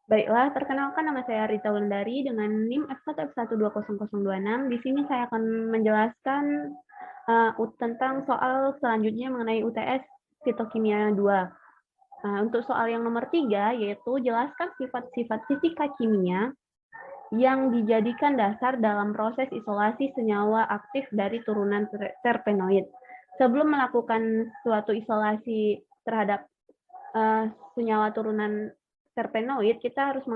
Baiklah, perkenalkan nama saya Rita Wulandari dengan NIM F1F1200026. Di sini saya akan menjelaskan tentang soal selanjutnya mengenai UTS Fitokimia 2. Untuk soal yang nomor 3, yaitu jelaskan sifat-sifat fisika kimia yang dijadikan dasar dalam proses isolasi senyawa aktif dari turunan terpenoid. Sebelum melakukan suatu isolasi terhadap senyawa turunan terpenoid, kita harus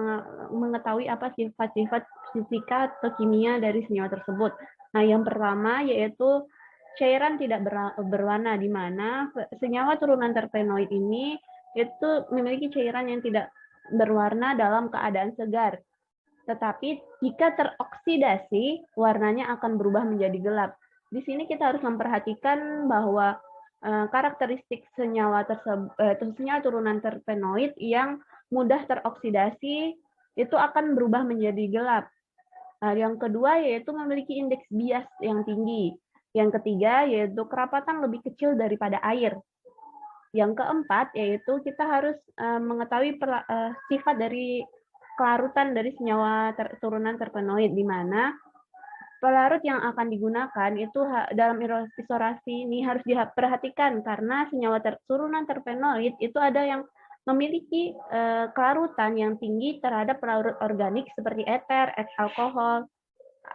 mengetahui apa sifat-sifat fisika atau kimia dari senyawa tersebut. Nah, yang pertama yaitu cairan tidak berwarna, di mana senyawa turunan terpenoid ini itu memiliki cairan yang tidak berwarna dalam keadaan segar. Tetapi jika teroksidasi, warnanya akan berubah menjadi gelap. Di sini kita harus memperhatikan bahwa karakteristik senyawa tersebut, senyawa turunan terpenoid yang mudah teroksidasi itu akan berubah menjadi gelap. Yang kedua yaitu memiliki indeks bias yang tinggi. Yang ketiga yaitu kerapatan lebih kecil daripada air. Yang keempat yaitu kita harus mengetahui sifat dari kelarutan dari senyawa turunan terpenoid, di mana pelarut yang akan digunakan itu dalam isolasi ini harus diperhatikan karena senyawa turunan terpenoid itu ada yang memiliki kelarutan yang tinggi terhadap pelarut organik seperti eter, alkohol,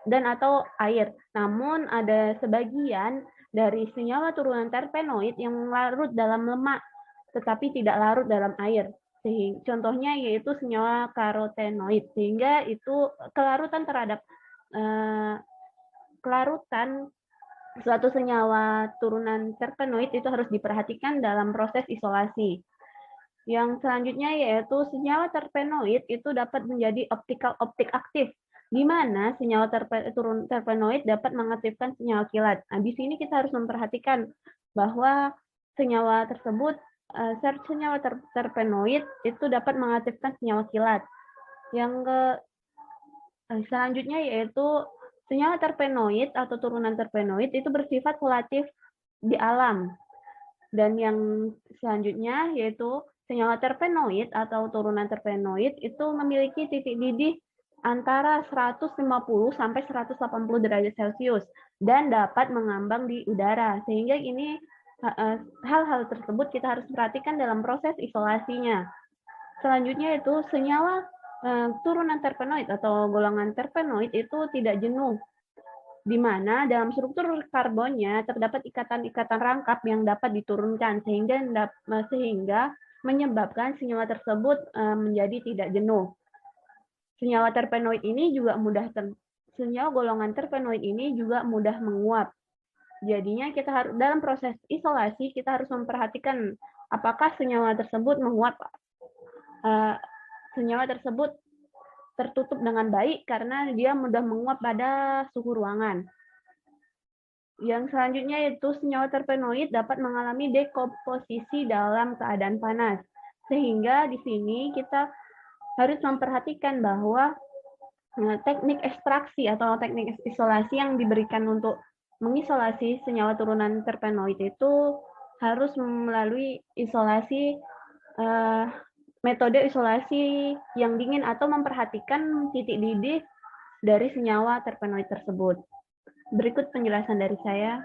dan atau air. Namun ada sebagian dari senyawa turunan terpenoid yang larut dalam lemak tetapi tidak larut dalam air. Contohnya yaitu senyawa karotenoid, sehingga itu kelarutan terhadap kelarutan suatu senyawa turunan terpenoid itu harus diperhatikan dalam proses isolasi. Yang selanjutnya yaitu senyawa terpenoid itu dapat menjadi optik aktif, di mana senyawa terpenoid dapat mengaktifkan senyawa kilat. Nah, di sini kita harus memperhatikan bahwa senyawa tersebut, senyawa terpenoid itu dapat mengaktifkan senyawa kilat. Yang selanjutnya yaitu senyawa terpenoid atau turunan terpenoid itu bersifat volatif di alam. Dan yang selanjutnya yaitu senyawa terpenoid atau turunan terpenoid itu memiliki titik didih antara 150 sampai 180 derajat Celcius dan dapat mengambang di udara. Sehingga ini hal-hal tersebut kita harus perhatikan dalam proses isolasinya. Selanjutnya itu senyawa turunan terpenoid atau golongan terpenoid itu tidak jenuh, di mana dalam struktur karbonnya terdapat ikatan-ikatan rangkap yang dapat diturunkan sehingga menyebabkan senyawa tersebut menjadi tidak jenuh. Senyawa terpenoid ini juga senyawa golongan terpenoid ini juga mudah menguap. Jadinya kita harus dalam proses isolasi kita harus memperhatikan apakah senyawa tersebut menguap. Senyawa tersebut tertutup dengan baik karena dia mudah menguap pada suhu ruangan. Yang selanjutnya yaitu senyawa terpenoid dapat mengalami dekomposisi dalam keadaan panas. Sehingga di sini kita harus memperhatikan bahwa teknik ekstraksi atau teknik isolasi yang diberikan untuk mengisolasi senyawa turunan terpenoid itu harus melalui isolasi metode isolasi yang dingin atau memperhatikan titik didih dari senyawa terpenoid tersebut. Berikut penjelasan dari saya.